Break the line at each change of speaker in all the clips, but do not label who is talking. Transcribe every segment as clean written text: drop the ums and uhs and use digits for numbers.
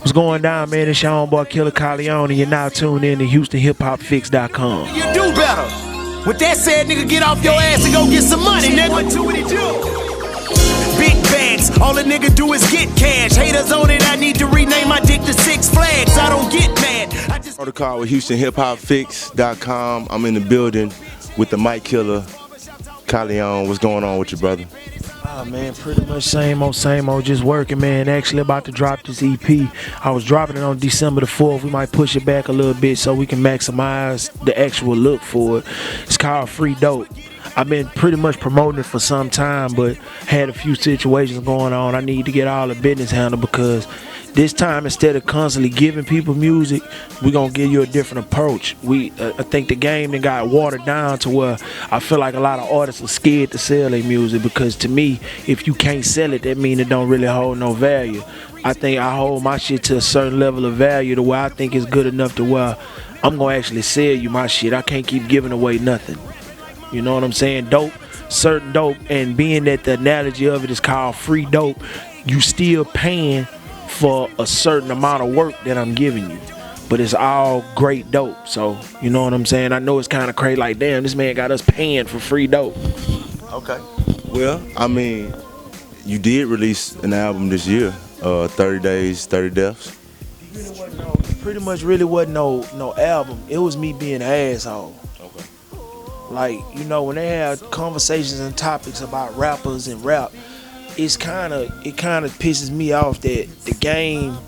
What's going down, man? It's your homeboy Killa Kyleon, and you're now tuned in to HoustonHipHopFix.com.
You do better. With that said, nigga, get off your ass and go get some money, nigga. Do what he do. Big bags, all a nigga do is get cash. Haters on it, I need to rename my dick to Six Flags. I don't get mad. I just
Protocol with HoustonHipHopFix.com. I'm in the building with the mic killer, Kyleon. What's going on with you, brother?
Man, pretty much same old, just working, man. Actually about to drop this EP. I was dropping it on December the 4th. We might push it back a little bit so we can maximize the actual look for it. It's called Free Dope. I've been pretty much promoting it for some time, but had a few situations going on. I need to get all the business handled because this time, instead of constantly giving people music, we're going to give you a different approach. I think the game then got watered down to where I feel like a lot of artists are scared to sell their music because to me, if you can't sell it, that means it don't really hold no value. I think I hold my shit to a certain level of value to where I think it's good enough to where I'm going to actually sell you my shit. I can't keep giving away nothing. You know what I'm saying? Dope, certain dope, and being that the analogy of it is called free dope, you still paying for a certain amount of work that I'm giving you, but it's all great dope. So you know what I'm saying? I know it's kind of crazy, like damn, this man got us paying for free dope.
Okay. Well, I mean, you did release an album this year, 30 Days, 30 Deaths.
Pretty much really wasn't no album. It was me being an asshole.
Okay.
Like, you know, when they have conversations and topics about rappers and rap, it kind of pisses me off that the game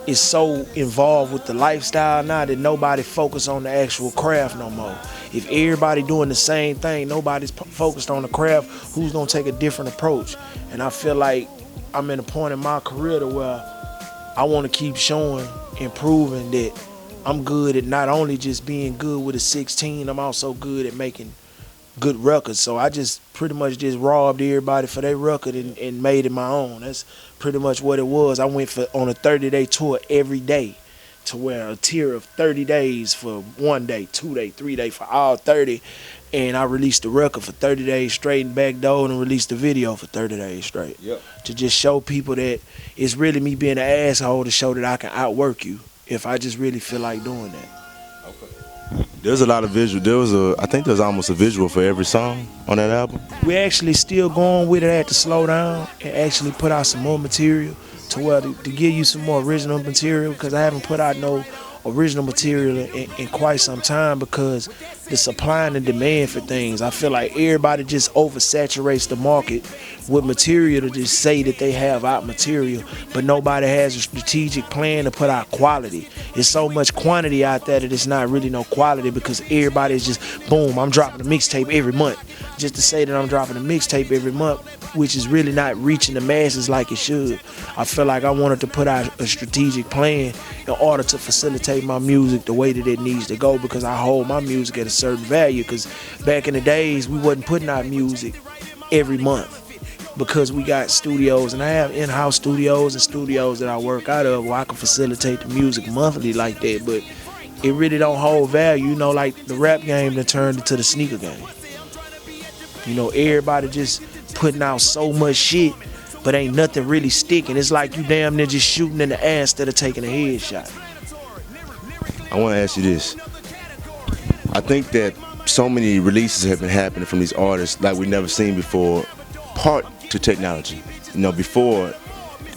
is so involved with the lifestyle now that nobody focus on the actual craft no more. If everybody doing the same thing, nobody's focused on the craft, who's gonna take a different approach? And I feel like I'm in a point in my career to where I want to keep showing and proving that I'm good at not only just being good with a 16, I'm also good at making good records. So I just pretty much just robbed everybody for their record and made it my own. That's pretty much what it was. I went on a 30-day tour every day to where a tier of 30 days for 1 day, 2 day, 3 day, for all 30. And I released the record for 30 days straight and backdoored and released the video for 30 days straight.
Yep.
To just show people that it's really me being an asshole to show that I can outwork you if I just really feel like doing that.
Okay. There's a lot of visual. I think there's almost a visual for every song on that album.
We actually still going with it. I had to slow down and actually put out some more material to where to give you some more original material, because I haven't put out no original material in quite some time because the supply and the demand for things. I feel like everybody just oversaturates the market with material to just say that they have out material, but nobody has a strategic plan to put out quality. There's so much quantity out there that it's not really no quality because everybody's just, boom, I'm dropping a mixtape every month. Just to say that I'm dropping a mixtape every month, which is really not reaching the masses like it should. I feel like I wanted to put out a strategic plan in order to facilitate my music the way that it needs to go, because I hold my music at a certain value. Because back in the days, we wasn't putting out music every month because we got studios, and I have in-house studios and studios that I work out of where I can facilitate the music monthly like that, but it really don't hold value. You know, like the rap game that turned into the sneaker game. You know, everybody just putting out so much shit, but ain't nothing really sticking. It's like you damn near just shooting in the ass instead of taking a headshot.
I want to ask you this. I think that so many releases have been happening from these artists like we've never seen before, part to technology. You know, before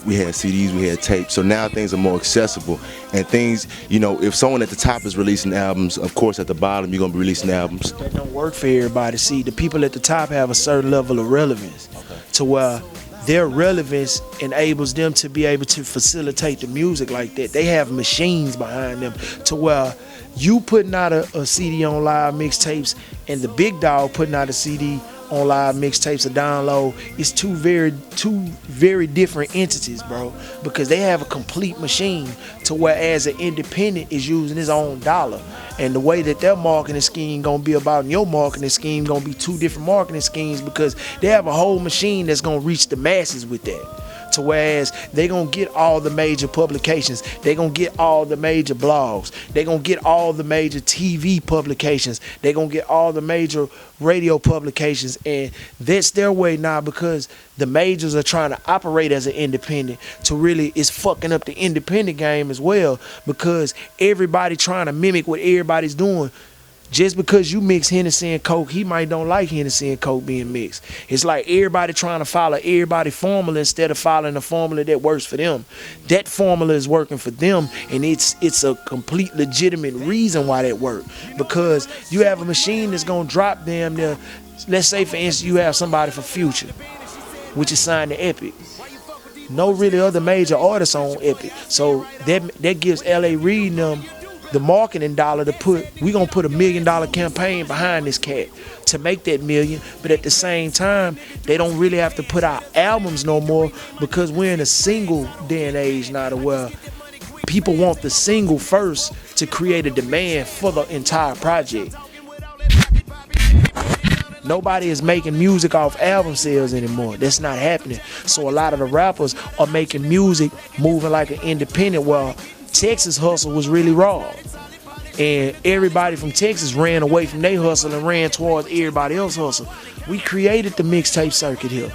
we had CDs, we had tapes, so now things are more accessible. And things, you know, if someone at the top is releasing albums, of course at the bottom you're going to be releasing albums.
That don't work for everybody. See, the people at the top have a certain level of relevance to where their relevance enables them to be able to facilitate the music like that. They have machines behind them to where you putting out a CD on live mixtapes and the big dog putting out a CD on live mixtapes or download, it's two very different entities, bro, because they have a complete machine to whereas an independent is using his own dollar, and the way that their marketing scheme gonna be about and your marketing scheme gonna be two different marketing schemes because they have a whole machine that's gonna reach the masses with that. to whereas they gonna get all the major publications, they gonna get all the major blogs, they gonna get all the major TV publications, they gonna get all the major radio publications, and that's their way now because the majors are trying to operate as an independent to really, it's fucking up the independent game as well because everybody trying to mimic what everybody's doing. Just because you mix Hennessy and Coke, he might don't like Hennessy and Coke being mixed. It's like everybody trying to follow everybody's formula instead of following the formula that works for them. That formula is working for them, and it's a complete legitimate reason why that works. Because you have a machine that's gonna drop damn near, let's say for instance you have somebody for Future, which is signed to Epic. No really other major artists on Epic. So that gives L.A. Reid and them the marketing dollar to put, we gonna put $1 million campaign behind this cat to make that million, but at the same time, they don't really have to put out albums no more because we're in a single day and age now to where people want the single first to create a demand for the entire project. Nobody is making music off album sales anymore. That's not happening. So a lot of the rappers are making music moving like an independent, while Texas hustle was really raw. And everybody from Texas ran away from their hustle and ran towards everybody else's hustle. We created the mixtape circuit here.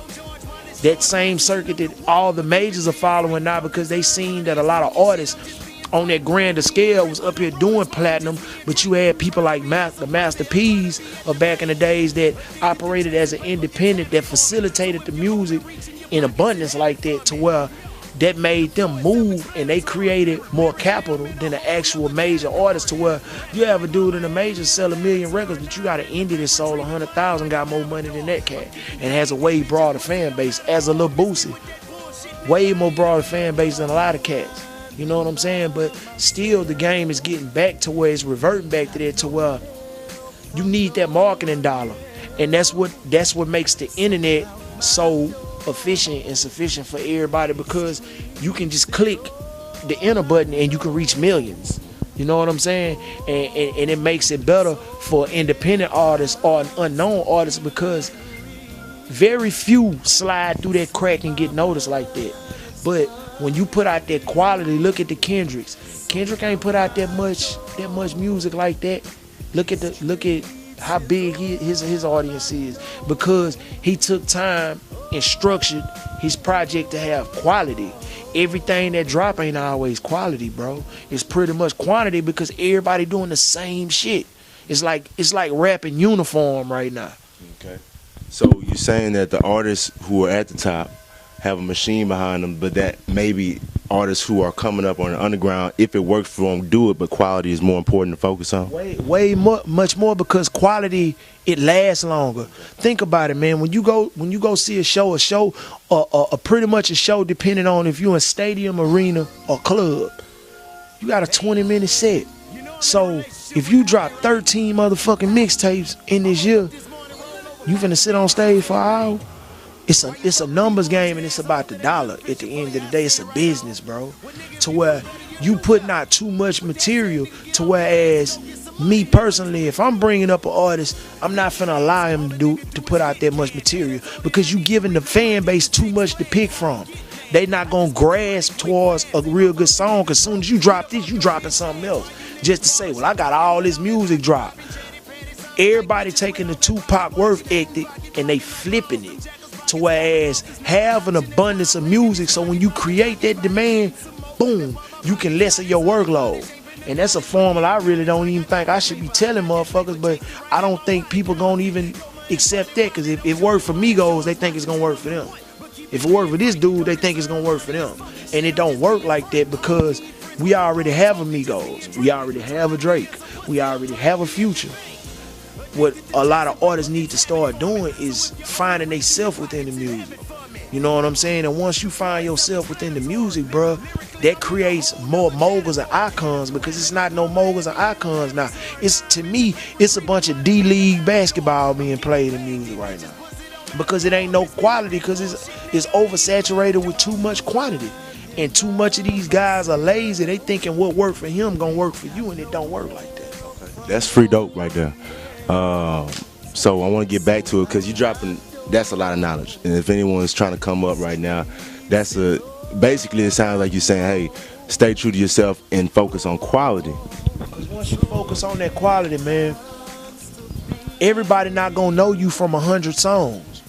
That same circuit that all the majors are following now because they seen that a lot of artists on that grander scale was up here doing platinum, but you had people like the Master P's of back in the days that operated as an independent that facilitated the music in abundance like that to where that made them move, and they created more capital than the actual major artists to where you have a dude in a major sell 1 million records, but you got an indie that sold 100,000, got more money than that cat, and has a way broader fan base as a Lil Boosie. Way more broader fan base than a lot of cats. You know what I'm saying? But still the game is getting back to where it's reverting back to that to where you need that marketing dollar. And that's what makes the internet so efficient and sufficient for everybody, because you can just click the enter button and you can reach millions. You know what I'm saying? And it makes it better for independent artists or unknown artists because very few slide through that crack and get noticed like that. But when you put out that quality, look at the Kendricks. Kendrick ain't put out that much music like that. Look at how big his audience is, because he took time and structured his project to have quality. Everything that drop ain't always quality, bro. It's pretty much quantity because everybody doing the same shit. It's like rap in uniform right now.
Okay. So you're saying that the artists who are at the top have a machine behind them, but that maybe artists who are coming up on the underground, if it works for them, do it, but quality is more important to focus on?
Much more, because quality, it lasts longer. Think about it, man. When you go see a show, pretty much a show, depending on if you're in stadium, arena, or club, you got a 20-minute set. So if you drop 13 motherfucking mixtapes in this year, you finna sit on stage for an hour. It's a numbers game, and it's about the dollar. At the end of the day, it's a business, bro. To where you putting out too much material, to whereas me personally, if I'm bringing up an artist, I'm not finna allow him to put out that much material, because you giving the fan base too much to pick from. They not gonna grasp towards a real good song, because as soon as you drop this, you dropping something else. Just to say, well, I got all this music drop. Everybody taking the Tupac worth ethic and they flipping it. To whereas have an abundance of music, so when you create that demand, boom, you can lessen your workload. And that's a formula I really don't even think I should be telling motherfuckers, but I don't think people gonna even accept that, because if it worked for Migos, they think it's gonna work for them. If it worked for this dude, they think it's gonna work for them. And it don't work like that, because we already have a Migos, we already have a Drake, we already have a Future. What a lot of artists need to start doing is finding themselves within the music. You know what I'm saying? And once you find yourself within the music, bro, that creates more moguls and icons, because it's not no moguls and icons now. To me, it's a bunch of D-League basketball being played in music right now. Because it ain't no quality, because it's oversaturated with too much quantity. And too much of these guys are lazy. They thinking what worked for him gonna work for you, and it don't work like that.
Okay. That's free dope right there. So I want to get back to it, because you're dropping, that's a lot of knowledge. And if anyone's trying to come up right now, basically it sounds like you're saying, hey, stay true to yourself and focus on quality.
Because once you focus on that quality, man, everybody not gonna know you from 100 songs.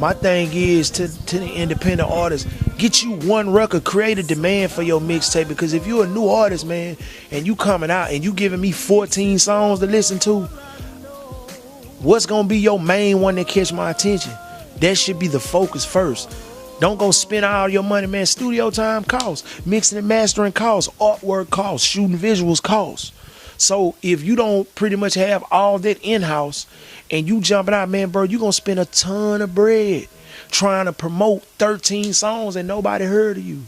My thing is to the independent artists, get you one record, create a demand for your mixtape. Because if you're a new artist, man, and you coming out and you giving me 14 songs to listen to, what's gonna be your main one that catch my attention? That should be the focus first. Don't go spend all your money, man. Studio time costs, mixing and mastering costs, artwork costs, shooting visuals costs. So if you don't pretty much have all that in-house and you jumping out, man, bro, you gonna spend a ton of bread trying to promote 13 songs and nobody heard of you.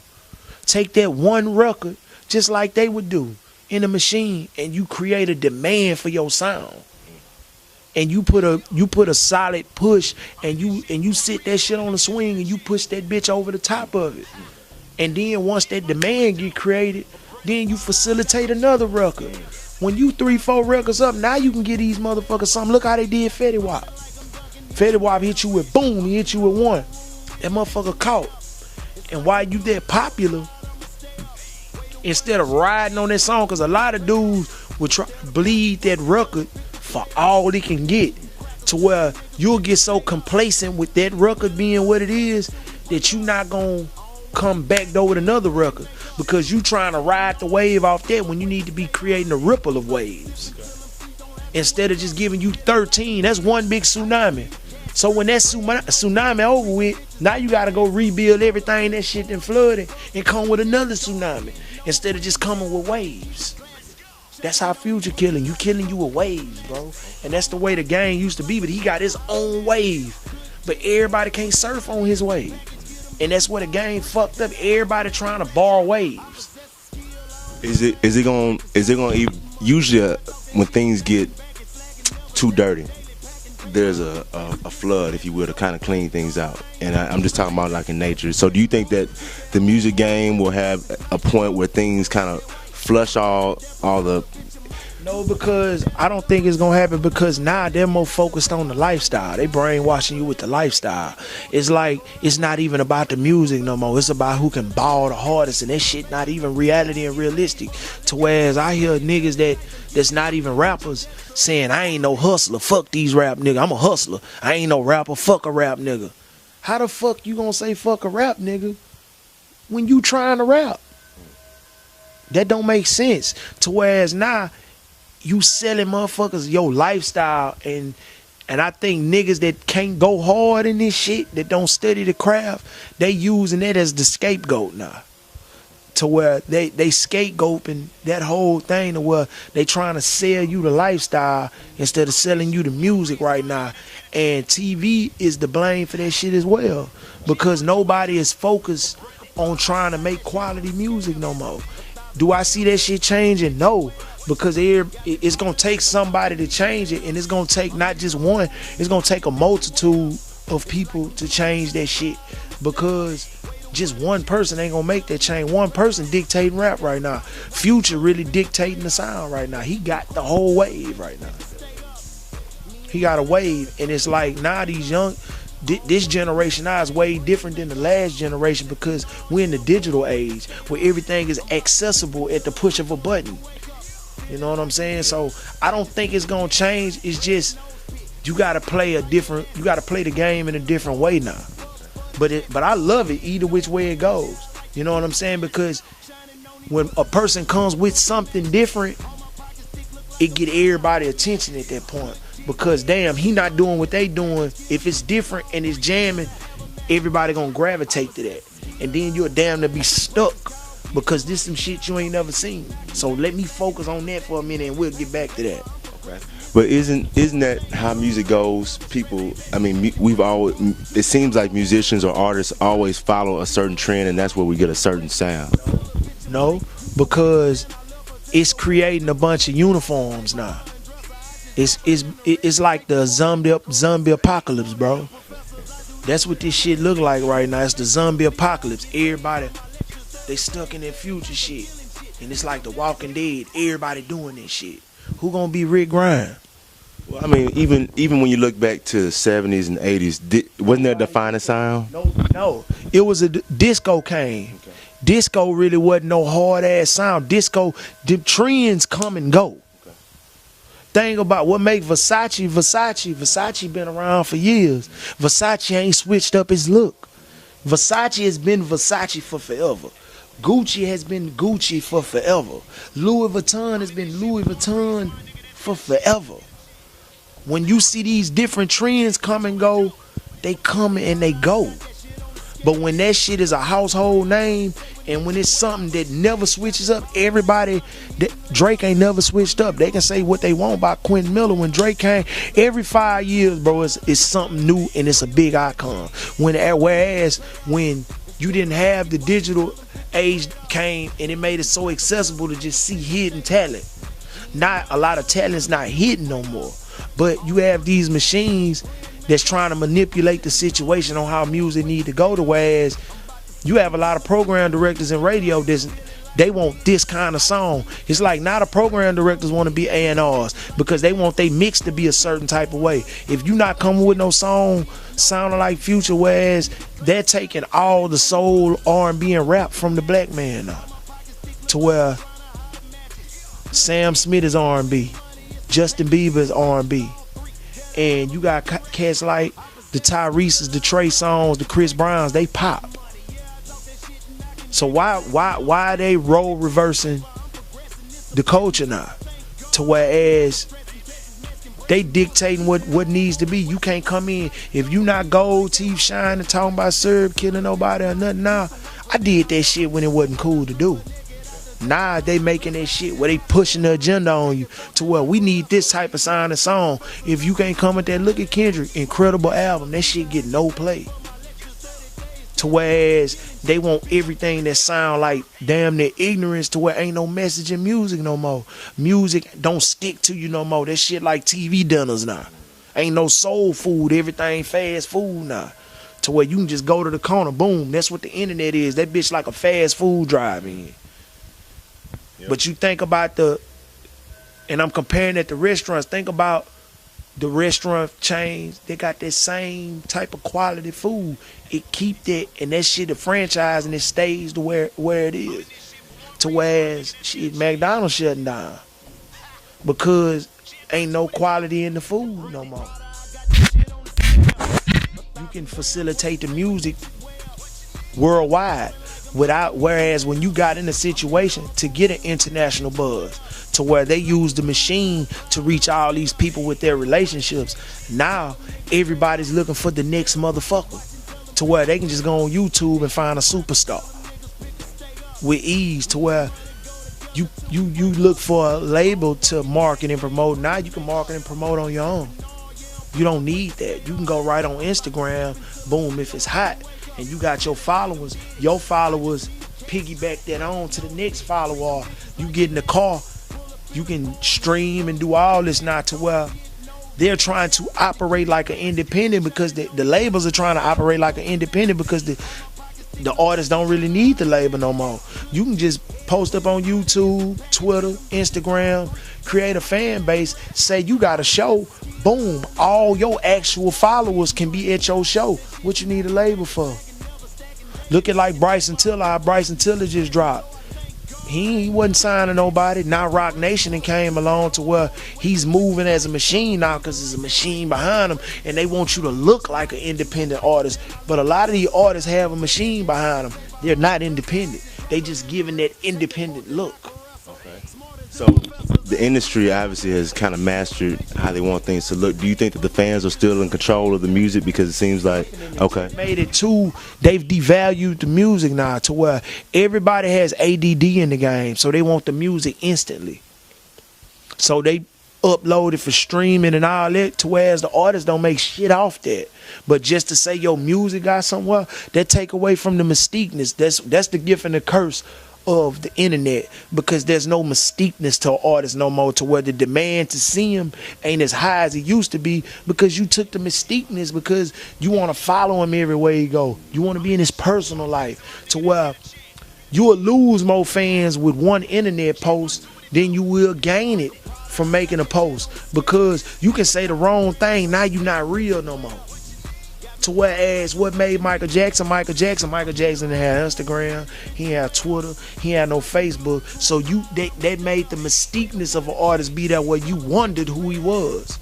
Take that one record, just like they would do in a machine, and you create a demand for your sound. And you put a solid push, and you sit that shit on the swing and you push that bitch over the top of it. And then once that demand get created, then you facilitate another record. When you 3-4 records up, now you can get these motherfuckers something. Look how they did Fetty Wap. Fetty Wap hit you with boom, he hit you with one. That motherfucker caught. And why you that popular, instead of riding on that song, because a lot of dudes would try to bleed that record for all they can get, to where you'll get so complacent with that record being what it is that you not gonna come back though with another record, because you trying to ride the wave off that when you need to be creating a ripple of waves. Instead of just giving you 13, that's one big tsunami. So when that tsunami over with, now you gotta go rebuild everything that shit done flooded and come with another tsunami, instead of just coming with waves. That's how Future killing you with waves, bro. And that's the way the game used to be, but he got his own wave. But everybody can't surf on his wave. And that's where the game fucked up. Everybody trying to borrow waves.
Is it gonna usually when things get too dirty, there's a flood, if you will, to kind of clean things out. And I'm just talking about like in nature. So do you think that the music game will have a point where things kind of flush all the...
No, because I don't think it's gonna happen, because now they're more focused on the lifestyle. They brainwashing you with the lifestyle. It's like it's not even about the music no more. It's about who can ball the hardest, and that shit not even reality and realistic. To whereas I hear niggas that's not even rappers saying, I ain't no hustler, fuck these rap nigga, I'm a hustler. I ain't no rapper, fuck a rap nigga. How the fuck you gonna say fuck a rap nigga when you trying to rap? That don't make sense. To whereas now you selling motherfuckers your lifestyle, and I think niggas that can't go hard in this shit, that don't study the craft, they using that as the scapegoat now. To where they scapegoating that whole thing, to where they trying to sell you the lifestyle instead of selling you the music right now. And TV is the blame for that shit as well, because nobody is focused on trying to make quality music no more. Do I see that shit changing? No, because it's gonna take somebody to change it, and it's gonna take not just one, it's gonna take a multitude of people to change that shit, because just one person ain't gonna make that change. One person dictating rap right now. Future really dictating the sound right now. He got the whole wave right now. He got a wave, and it's like now these young, this generation now is way different than the last generation, because we're in the digital age where everything is accessible at the push of a button. You know what I'm saying? So I don't think it's gonna change. It's just you gotta play the game in a different way now. But I love it either which way it goes. You know what I'm saying? Because when a person comes with something different, it get everybody attention at that point. Because damn, he not doing what they doing. If it's different and it's jamming, everybody gonna gravitate to that. And then you're damn to be stuck, because this some shit you ain't never seen. So let me focus on that for a minute, and we'll get back to that.
Okay. But isn't that how music goes? People, I mean, it seems like musicians or artists always follow a certain trend, and that's where we get a certain sound.
No, because it's creating a bunch of uniforms now. It's like the zombie apocalypse, bro. That's what this shit look like right now. It's the zombie apocalypse. Everybody, they stuck in that Future shit, and it's like the Walking Dead. Everybody doing this shit. Who gonna be Rick Grimes?
Well, I mean, even when you look back to the 70s and 80s, wasn't there a defining sound?
No. It was disco came. Okay. Disco really wasn't no hard ass sound. Disco, the trends come and go. Okay. Thing about what make Versace been around for years. Versace ain't switched up his look. Versace has been Versace for forever. Gucci has been Gucci for forever. Louis Vuitton has been Louis Vuitton for forever. When you see these different trends come and go, they come and they go. But when that shit is a household name, and when it's something that never switches up, Drake ain't never switched up. They can say what they want about Quentin Miller. When Drake came, every 5 years, bro, it's something new and it's a big icon. Whereas when you didn't have the digital age came and it made it so accessible to just see hidden talent. Not a lot of talent's not hidden no more. But you have these machines that's trying to manipulate the situation on how music need to go to, whereas you have a lot of program directors in radio they want this kind of song. It's like not a program directors want to be A&Rs because they want they mix to be a certain type of way. If you not coming with no song sounding like Future, whereas they're taking all the soul, R&B, and rap from the black man now, to where Sam Smith is R&B, Justin Bieber is R&B, and you got cats like the Tyrese's, the Trey Songz, the Chris Browns, they pop. So why are they role reversing the culture now? To whereas they dictating what needs to be. You can't come in if you not gold teeth shining talking about Serb killing nobody or nothing. Nah, I did that shit when it wasn't cool to do. Nah, they making that shit where they pushing the agenda on you to where we need this type of sound and song. If you can't come with that, look at Kendrick, incredible album. That shit get no play. To whereas they want everything that sound like damn near ignorance, to where ain't no message in music no more. Music don't stick to you no more. That shit like TV dinners now. Ain't no soul food. Everything fast food now. To where you can just go to the corner, boom. That's what the internet is. That bitch like a fast food drive-in. Yep. But you think about and I'm comparing it to restaurants, think about the restaurant chains, they got that same type of quality food. It keep that, and that shit a franchise, and it stays to where it is. To whereas shit, McDonald's shutting down because ain't no quality in the food no more. You can facilitate the music worldwide whereas when you got in a situation to get an international buzz, to where they use the machine to reach all these people with their relationships, now everybody's looking for the next motherfucker, to where they can just go on YouTube and find a superstar with ease, to where you look for a label to market and promote. Now you can market and promote on your own. You don't need that. You can go right on Instagram, boom, if it's hot and you got your followers piggyback that on to the next follower. You get in the car, you can stream and do all this now, to where they're trying to operate like an independent because the labels are trying to operate like an independent because the artists don't really need the label no more. You can just post up on YouTube, Twitter, Instagram, create a fan base, say you got a show, boom, all your actual followers can be at your show. What you need a label for? Look at like Bryson Tiller. Bryson Tiller just dropped. He wasn't signing nobody. Now Rock Nation and came along to where he's moving as a machine now because there's a machine behind him and they want you to look like an independent artist. But a lot of these artists have a machine behind them. They're not independent. They just giving that independent look.
Okay. So the industry obviously has kind of mastered how they want things to look. Do you think that the fans are still in control of the music? Because it seems like, okay,
made it too, they've devalued the music now to where everybody has ADD in the game, so they want the music instantly. So they upload it for streaming and all that, to whereas the artists don't make shit off that. But just to say your music got somewhere, that take away from the mystiqueness. That's the gift and the curse of the internet, because there's no mystiqueness to artists no more, to where the demand to see him ain't as high as it used to be, because you took the mystiqueness, because you want to follow him everywhere you go. You want to be in his personal life, to where you will lose more fans with one internet post than you will gain it from making a post, because you can say the wrong thing, now you not real no more. To whereas what made Michael Jackson didn't have Instagram, he didn't have Twitter, he had no Facebook, so that made the mystiqueness of an artist be that where you wondered who he was,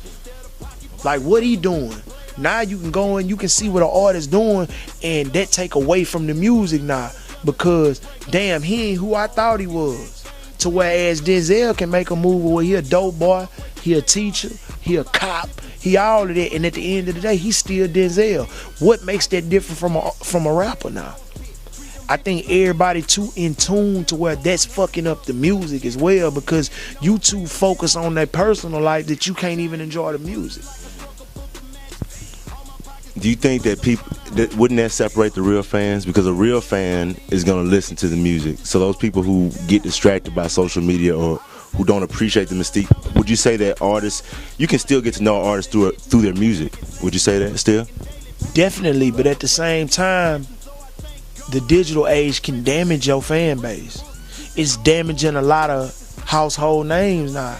like what he doing. Now you can go and you can see what an artist doing, and that take away from the music now, because damn, he ain't who I thought he was. To whereas Denzel can make a movie where he a dope boy, he a teacher, he a cop, he all of that, and at the end of the day, he's still Denzel. What makes that different from a rapper now? I think everybody too in tune to where that's fucking up the music as well, because you too focus on their personal life that you can't even enjoy the music.
Do you think that wouldn't that separate the real fans? Because a real fan is gonna listen to the music. So those people who get distracted by social media or who don't appreciate the mystique, would you say that artists, you can still get to know artists through their music? Would you say that still?
Definitely, but at the same time, the digital age can damage your fan base. It's damaging a lot of household names now.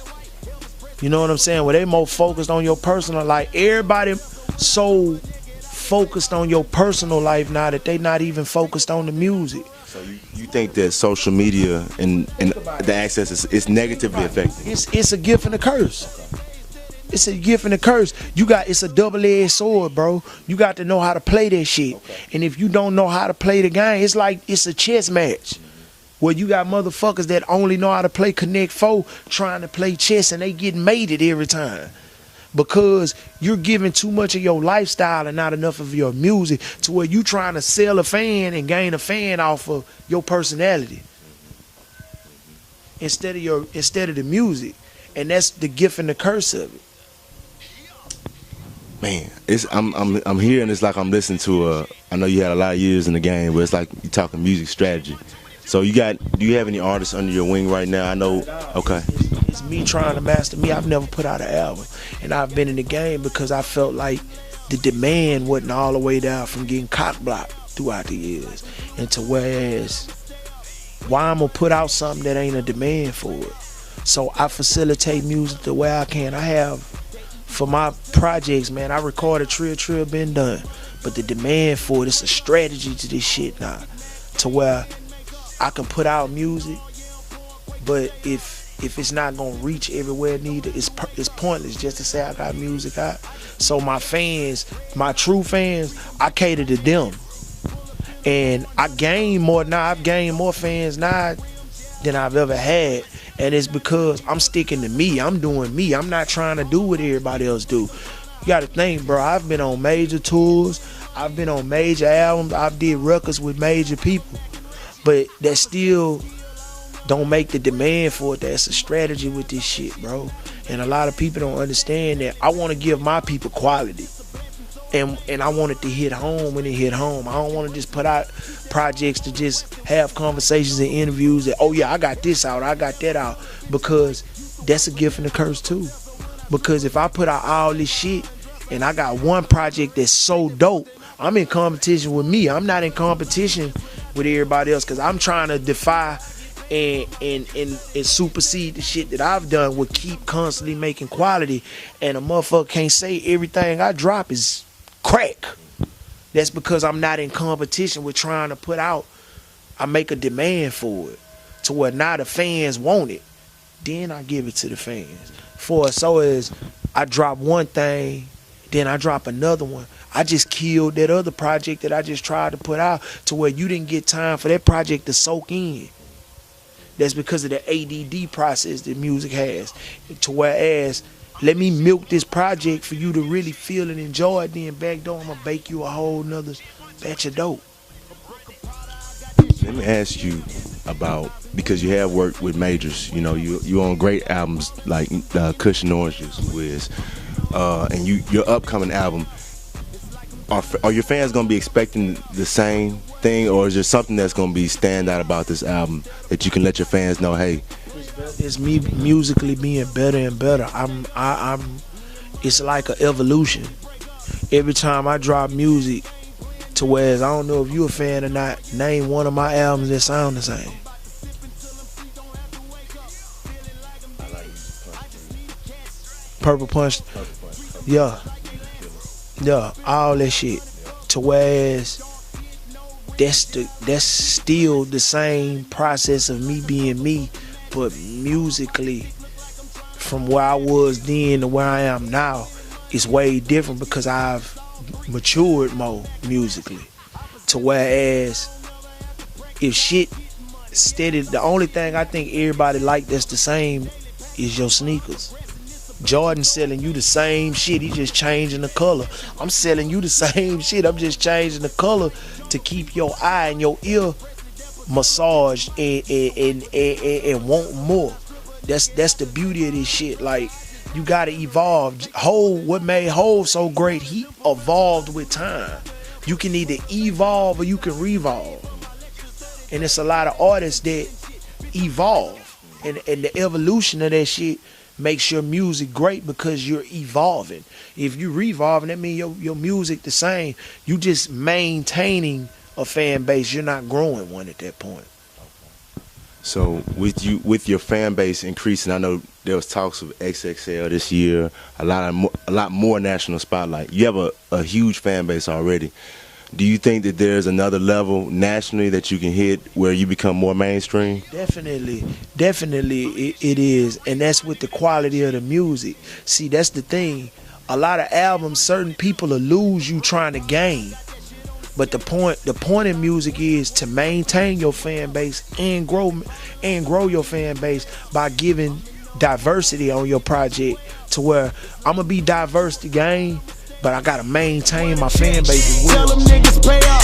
You know what I'm saying? Where they more focused on your personal life. Everybody so focused on your personal life now that they not even focused on the music.
So you think that social media and the access is negatively affecting?
It's a gift and a curse. It's a gift and a curse. It's a double-edged sword, bro. You got to know how to play that shit. And if you don't know how to play the game, it's like it's a chess match where you got motherfuckers that only know how to play Connect 4 trying to play chess, and they get mated every time. Because you're giving too much of your lifestyle and not enough of your music, to where you trying to sell a fan and gain a fan off of your personality instead of the music. And that's the gift and the curse of it.
Man, I'm here and it's like I'm listening to I know you had a lot of years in the game, but it's like you're talking music strategy. So do you have any artists under your wing right now? I know. Okay.
It's me trying to master me. I've never put out an album, and I've been in the game because I felt like the demand wasn't all the way down from getting cock blocked throughout the years, and to whereas why I'm gonna put out something that ain't a demand for it. So I facilitate music the way I can. I have for my projects, man. I record a trill been done, but the demand for it's a strategy to this shit now, to where I can put out music, but if it's not gonna reach everywhere it needed, it's pointless just to say I got music out. So my fans, my true fans, I cater to them, and I've gained more fans now than I've ever had, and it's because I'm sticking to me. I'm doing me. I'm not trying to do what everybody else do. You gotta think, bro. I've been on major tours. I've been on major albums. I've did records with major people. But that still don't make the demand for it. That's a strategy with this shit, bro. And a lot of people don't understand that. I want to give my people quality. And I want it to hit home when it hit home. I don't want to just put out projects to just have conversations and interviews that, oh yeah, I got this out, I got that out. Because that's a gift and a curse too. Because if I put out all this shit and I got one project that's so dope, I'm in competition with me. I'm not in competition with everybody else, because I'm trying to defy and supersede the shit that I've done with keep constantly making quality. And a motherfucker can't say everything I drop is crack. That's because I'm not in competition with trying to put out. I make a demand for it to where now the fans want it. Then I give it to the fans. For so as I drop one thing, then I drop another one. I just killed that other project that I just tried to put out, to where you didn't get time for that project to soak in. That's because of the ADD process that music has. To whereas, let me milk this project for you to really feel and enjoy it, then back door I'm gonna bake you a whole nother batch of dope.
Let me ask you about, because you have worked with majors, you know, you on great albums like Cushion Oranges, Wiz, and your upcoming album. Are your fans gonna be expecting the same thing, or is there something that's gonna be stand out about this album that you can let your fans know, hey?
It's me musically being better and better. It's like an evolution. Every time I drop music, to whereas I don't know if you a fan or not, name one of my albums that sound the same. Purple Punch. Yeah, all that shit. To whereas that's still the same process of me being me, but musically, from where I was then to where I am now, it's way different because I've matured more musically. To whereas if shit steady, the only thing I think everybody like that's the same is your sneakers. Jordan selling you the same shit, he just changing the color. I'm selling you the same shit, I'm just changing the color to keep your eye and your ear massaged and want more. That's the beauty of this shit. Like, you gotta evolve. What made Hov so great, he evolved with time. You can either evolve or you can revolve. And it's a lot of artists that evolve. And the evolution of that shit makes your music great because you're evolving. If you revolving, that means your music the same. You just maintaining a fan base. You're not growing one at that point.
So with your fan base increasing, I know there was talks of XXL this year, a lot more national spotlight. You have a huge fan base already. Do you think that there's another level nationally that you can hit where you become more mainstream?
Definitely it is, and that's with the quality of the music. See, that's the thing. A lot of albums, certain people will lose you trying to gain. But the point in music is to maintain your fan base and grow your fan base by giving diversity on your project to where I'm gonna be diverse to gain, but I gotta maintain my fan base as well.
Tell them niggas pay up.